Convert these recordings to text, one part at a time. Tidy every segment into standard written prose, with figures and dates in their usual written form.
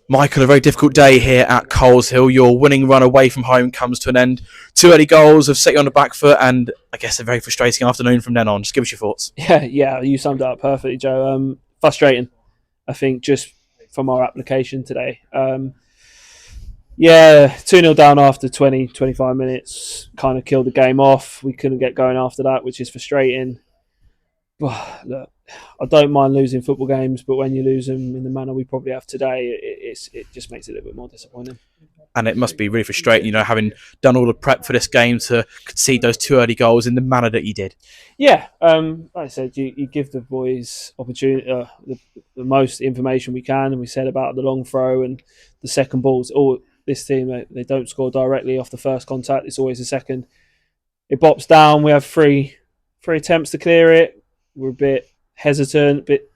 Michael, a very difficult day here at Coleshill. Your winning run away from home comes to an end. Two early goals have set you on the back foot, and I guess a very frustrating afternoon from then on. Just give us your thoughts. Yeah, you summed it up perfectly, Joe. Frustrating, I think, just from our application today. Yeah, 2-0 down after 20, 25 minutes, kind of killed the game off. We couldn't get going after that, which is frustrating. Look, I don't mind losing football games, but when you lose them in the manner we probably have today, it just makes it a little bit more disappointing. And it must be really frustrating, having done all the prep for this game to concede those two early goals in the manner that you did. Yeah, like I said, you give the boys opportunity, the most information we can, and we said about the long throw and the second balls. All this team, they don't score directly off the first contact; it's always the second. It bops down. We have three attempts to clear it. We're a bit hesitant, a bit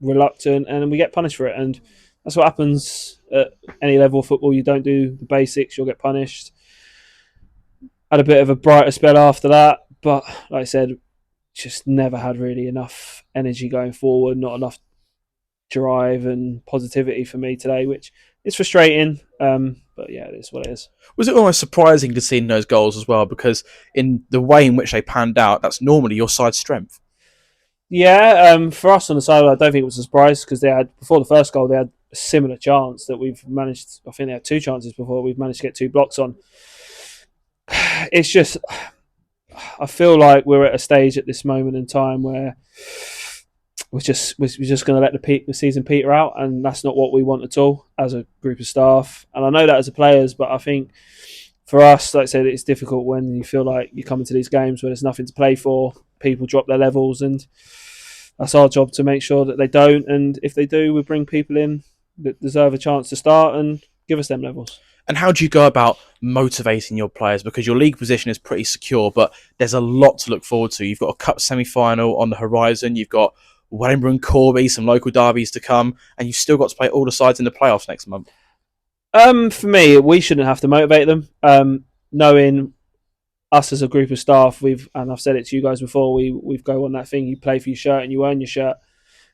reluctant, and we get punished for it. And that's what happens at any level of football. You don't do the basics, you'll get punished. Had a bit of a brighter spell after that, but like I said, just never had really enough energy going forward, not enough drive and positivity for me today, which is frustrating. But yeah, it is what it is. Was it almost surprising to see those goals as well? Because in the way in which they panned out, that's normally your side's strength. Yeah, for us on the side, I don't think it was a surprise because they had, before the first goal, they had a similar chance that we've managed. I think they had two chances before we've managed to get two blocks on. It's just, I feel like we're at a stage at this moment in time where we're just going to let the season peter out, and that's not what we want at all as a group of staff. And I know that as a players, but I think for us, like I said, it's difficult when you feel like you come into these games where there's nothing to play for. People drop their levels, and that's our job to make sure that they don't. And if they do, we bring people in that deserve a chance to start and give us them levels. And how do you go about motivating your players? Because your league position is pretty secure, but there's a lot to look forward to. You've got a cup semi-final on the horizon. You've got Wellingborough and Corby, some local derbies to come, and you've still got to play all the sides in the playoffs next month. For me, we shouldn't have to motivate them. Knowing us as a group of staff, and I've said it to you guys before, we've go on that thing, you play for your shirt and you earn your shirt.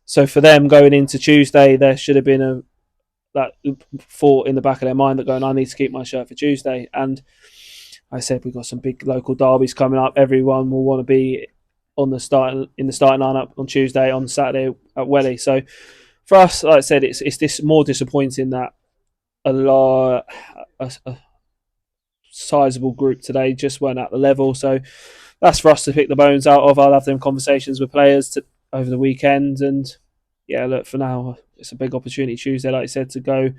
So for them going into Tuesday, there should have been that thought in the back of their mind that going, I need to keep my shirt for Tuesday. And I said we've got some big local derbies coming up. Everyone will want to be in the starting lineup on Tuesday, on Saturday at Welly. So for us, like I said, it's this more disappointing that a sizable group today just weren't at the level. So that's for us to pick the bones out of. I'll have them conversations with players over the weekend. And yeah, look, for now, it's a big opportunity Tuesday, like I said, to go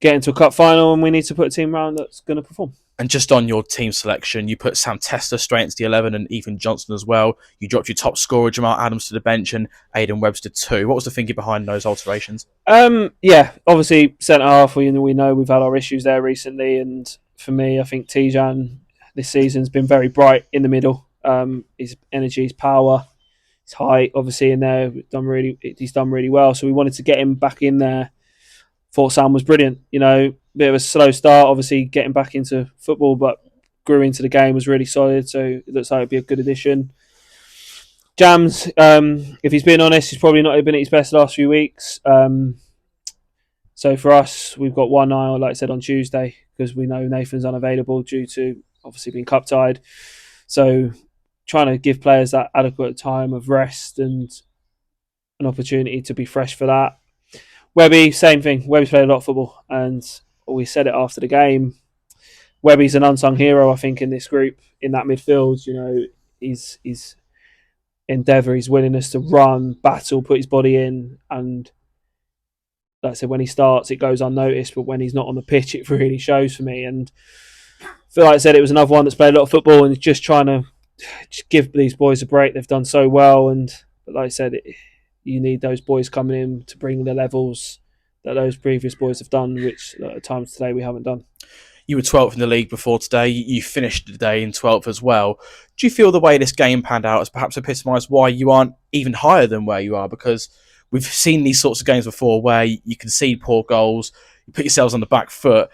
get into a cup final, and we need to put a team around that's going to perform. And just on your team selection, you put Sam Tester straight into the 11 and Ethan Johnson as well. You dropped your top scorer, Jamal Adams, to the bench and Aidan Webster too. What was the thinking behind those alterations? Yeah, obviously centre half, we know we've had our issues there recently, and for me, I think Tijan this season's been very bright in the middle. His energy, his power, his height, obviously in there, he's done really well. So we wanted to get him back in there. Thought Sam was brilliant. Bit of a slow start, obviously getting back into football, but grew into the game, was really solid. So it looks like it'd be a good addition. Jams, if he's being honest, he's probably not been at his best the last few weeks. So for us, we've got one eye, like I said, on Tuesday, because we know Nathan's unavailable due to obviously being cup tied. So trying to give players that adequate time of rest and an opportunity to be fresh for that. Webby, same thing. Webby's played a lot of football, and we said it after the game. Webby's an unsung hero, I think, in this group, in that midfield. His endeavour, his willingness to run, battle, put his body in, and like I said, when he starts, it goes unnoticed, but when he's not on the pitch, it really shows for me. And I feel like I said, it was another one that's played a lot of football and just trying to give these boys a break. They've done so well, but like I said, you need those boys coming in to bring the levels that those previous boys have done, which at times today we haven't done. You were 12th in the league before today. You finished the day in 12th as well. Do you feel the way this game panned out has perhaps epitomised why you aren't even higher than where you are? Because we've seen these sorts of games before where you concede poor goals, you put yourselves on the back foot,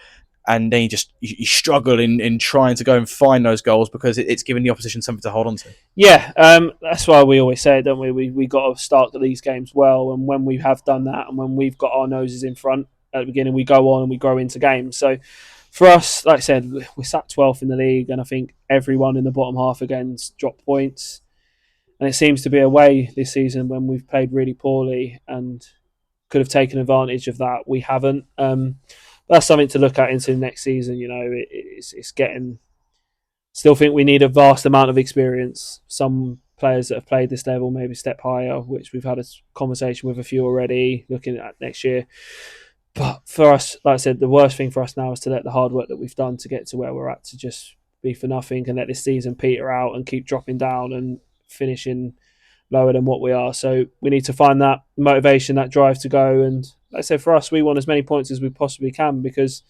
and then you struggle in trying to go and find those goals because it's giving the opposition something to hold on to. Yeah, that's why we always say, don't we? We got to start these games well, and when we have done that, and when we've got our noses in front, at the beginning. We go on and we grow into games. So for us, like I said, we're sat 12th in the league, and I think everyone in the bottom half again's dropped points. And it seems to be a way this season when we've played really poorly and could have taken advantage of that. We haven't. That's something to look at into next season. It's getting. Still think we need a vast amount of experience. Some players that have played this level maybe step higher, which we've had a conversation with a few already, looking at next year. But for us, like I said, the worst thing for us now is to let the hard work that we've done to get to where we're at to just be for nothing and let this season peter out and keep dropping down and finishing lower than what we are. So we need to find that motivation, that drive to go. And like I said, for us, we want as many points as we possibly can, because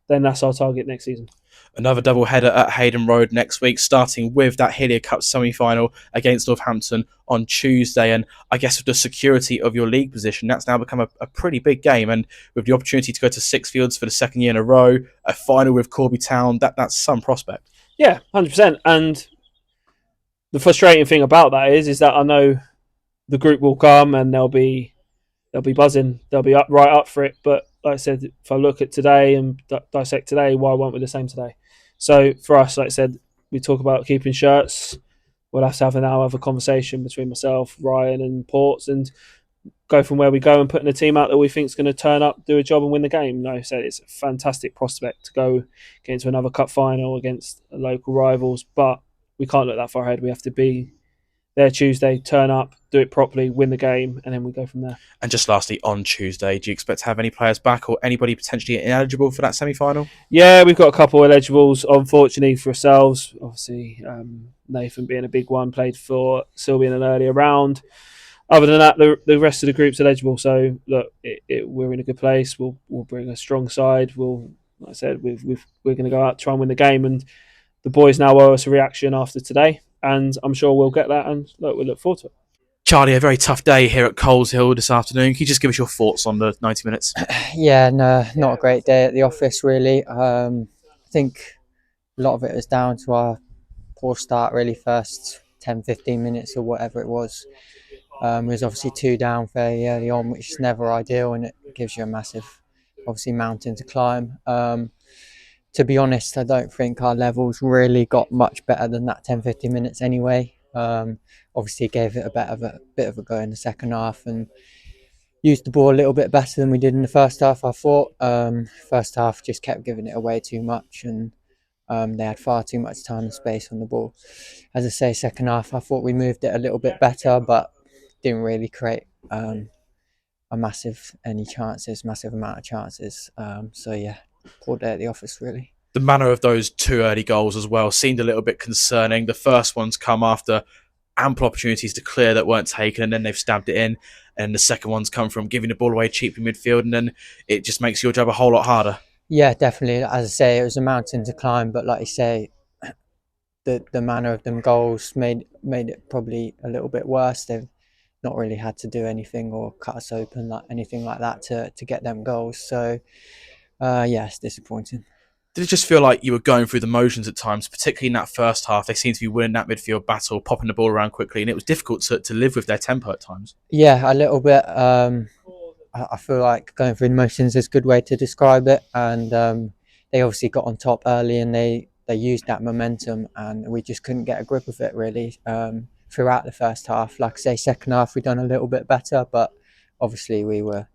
then that's our target next season. Another double header at Hayden Road next week, starting with that Hillier Cup semi-final against Northampton on Tuesday. And I guess with the security of your league position, that's now become a pretty big game. And with the opportunity to go to Sixfields for the second year in a row, a final with Corby Town, that's some prospect. Yeah, 100%. And the frustrating thing about that is that I know the group will come and they'll be buzzing, they'll be right up for it. But like I said, if I look at today and dissect today, why weren't we the same today? So for us, like I said, we talk about keeping shirts. We'll have to have a conversation between myself, Ryan, and Ports, and go from where we go and putting a team out that we think is going to turn up, do a job, and win the game. No, so it's a fantastic prospect to go get into another cup final against local rivals, but we can't look that far ahead. We have to be there Tuesday, turn up, do it properly, win the game, and then we go from there. And just lastly, on Tuesday, do you expect to have any players back or anybody potentially ineligible for that semi-final? Yeah, we've got a couple of eligibles, unfortunately for ourselves. Obviously, Nathan being a big one, played for Sylvia in an earlier round. Other than that, the rest of the group's eligible. So, look, we're in a good place. We'll bring a strong side. Like I said, we're going to go out, try and win the game. And the boys now owe us a reaction after today. And I'm sure we'll get that. And look, we look forward to it. Charlie, a very tough day here at Coleshill this afternoon. Can you just give us your thoughts on the 90 minutes? Yeah, no, not a great day at the office, really. I think a lot of it was down to our poor start, really, first 10, 15 minutes or whatever it was. It was obviously 2 down fairly early on, which is never ideal, and it gives you a massive, obviously, mountain to climb. To be honest, I don't think our levels really got much better than that 10, 15 minutes anyway. Obviously gave it a bit of a go in the second half and used the ball a little bit better than we did in the first half, I thought. First half just kept giving it away too much, and they had far too much time and space on the ball. As I say, second half I thought we moved it a little bit better, but didn't really create massive amount of chances. So yeah, poor day at the office, really. The manner of those 2 early goals as well seemed a little bit concerning. The first one's come after ample opportunities to clear that weren't taken, and then they've stabbed it in. And the second one's come from giving the ball away cheaply midfield, and then it just makes your job a whole lot harder. Yeah, definitely. As I say, it was a mountain to climb, but like you say, the manner of them goals made it probably a little bit worse. They've not really had to do anything or cut us open, like anything like that, to get them goals. So yeah, it's disappointing. Did it just feel like you were going through the motions at times, particularly in that first half? They seemed to be winning that midfield battle, popping the ball around quickly, and it was difficult to live with their tempo at times. Yeah, a little bit. I feel like going through the motions is a good way to describe it. And they obviously got on top early, and they used that momentum, and we just couldn't get a grip of it really throughout the first half. Like I say, second half we done a little bit better, but obviously we were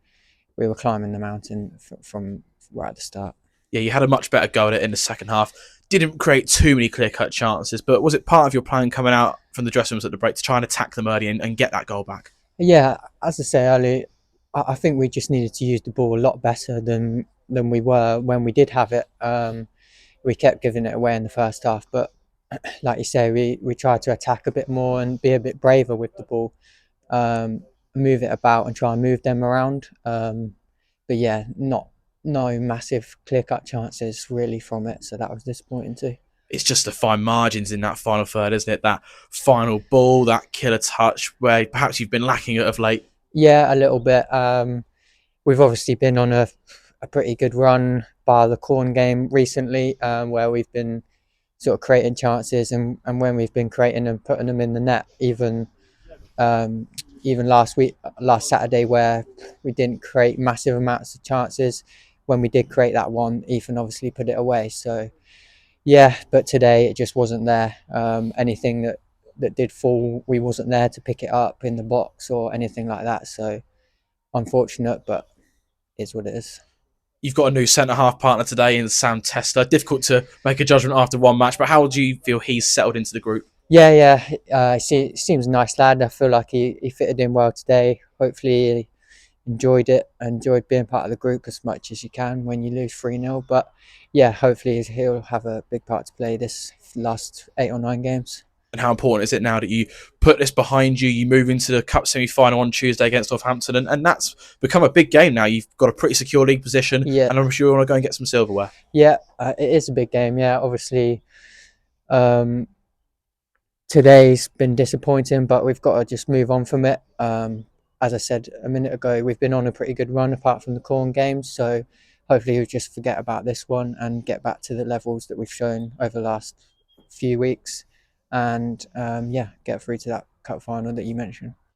climbing the mountain from right at the start. Yeah, you had a much better go at it in the second half. Didn't create too many clear-cut chances, but was it part of your plan coming out from the dressing rooms at the break to try and attack them early and get that goal back? Yeah, as I say earlier, I think we just needed to use the ball a lot better than we were when we did have it. We kept giving it away in the first half, but like you say, we tried to attack a bit more and be a bit braver with the ball, move it about and try and move them around. But yeah, no massive clear-cut chances really from it, so that was disappointing too. It's just the fine margins in that final third, isn't it? That final ball, that killer touch, where perhaps you've been lacking it of late. Yeah, a little bit. We've obviously been on a pretty good run bar the Corn game recently, where we've been sort of creating chances, and when we've been creating and putting them in the net, even even last Saturday, where we didn't create massive amounts of chances. When we did create that one, Ethan obviously put it away. So yeah, but today it just wasn't there. Anything that did fall, we wasn't there to pick it up in the box or anything like that. So unfortunate, but it's what it is. You've got a new centre-half partner today in Sam Tester. Difficult to make a judgment after one match, but how do you feel he's settled into the group? Yeah. Seems a nice lad. I feel like he fitted in well today. Hopefully he enjoyed being part of the group as much as you can when you lose 3-0. But yeah, hopefully he'll have a big part to play this last 8 or 9 games. And how important is it now that you put this behind you, you move into the Cup semi-final on Tuesday against Northampton, and that's become a big game now. You've got a pretty secure league position, and I'm sure you want to go and get some silverware. Yeah, it is a big game, yeah. Obviously, today's been disappointing, but we've got to just move on from it. As I said a minute ago, we've been on a pretty good run apart from the Corn games, so hopefully we'll just forget about this one and get back to the levels that we've shown over the last few weeks and get through to that cup final that you mentioned.